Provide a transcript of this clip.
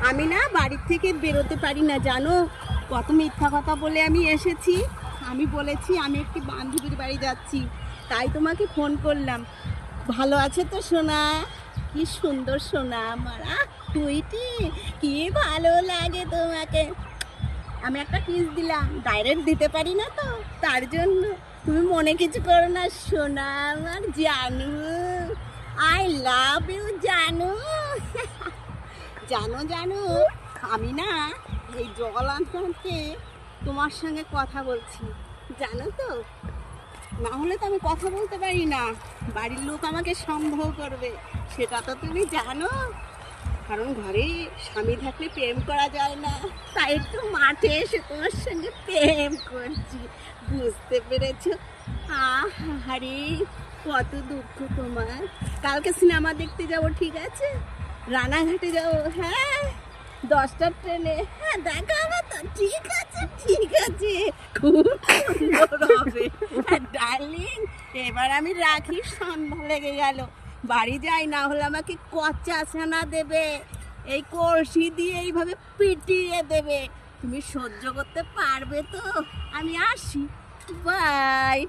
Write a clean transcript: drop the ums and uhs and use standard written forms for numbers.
আমি না বাড়ির থেকে বেরোতে পারি না জানো, কত মিথ্যা কথা বলে আমি এসেছি। আমি বলেছি আমি একটি বান্ধবীর বাড়ি যাচ্ছি, তাই তোমাকে ফোন করলাম। ভালো আছে তো সোনা? কি সুন্দর সোনা আমার, তুইটি কি ভালো লাগে তোমাকে। আমি একটা কিস দিলাম, ডাইরেক্ট দিতে পারি না তো, তার জন্য তুমি মনে কিছু করো না সোনা আমার জানু। আই লাভ ইউ জানু। জানো জানো, আমি না এই জল আনতে আনতে তোমার সঙ্গে কথা বলছি, জানো তো। না হলে তো আমি কথা বলতে পারি না, বাড়ির লোক আমাকে সন্দেহ করবে, সেটা তো তুমি জানো। কারণ ঘরে স্বামী থাকলে প্রেম করা যায় না, তাই একটু মাঠে এসে তোমার সঙ্গে প্রেম করছি, বুঝতে পেরেছো? আহারে কত দুঃখ তোমার। কালকে সিনেমা দেখতে যাবো, ঠিক আছে? রানাঘাটে যাবো, হ্যাঁ 10টার ট্রেনে। হ্যাঁ দেখা হবে তো, ঠিক আছে ঠিক আছে, খুব সুন্দর হবে ডার্লিং। এবার আমি রাখি, সন্ধ্যা লেগে গেল, বাড়ি যাই, না হলে আমাকে কচা ছানা দেবে, এই কলসি দিয়ে এইভাবে পিটিয়ে দেবে। তুমি সহ্য করতে পারবে তো? আমি আসি, বাই।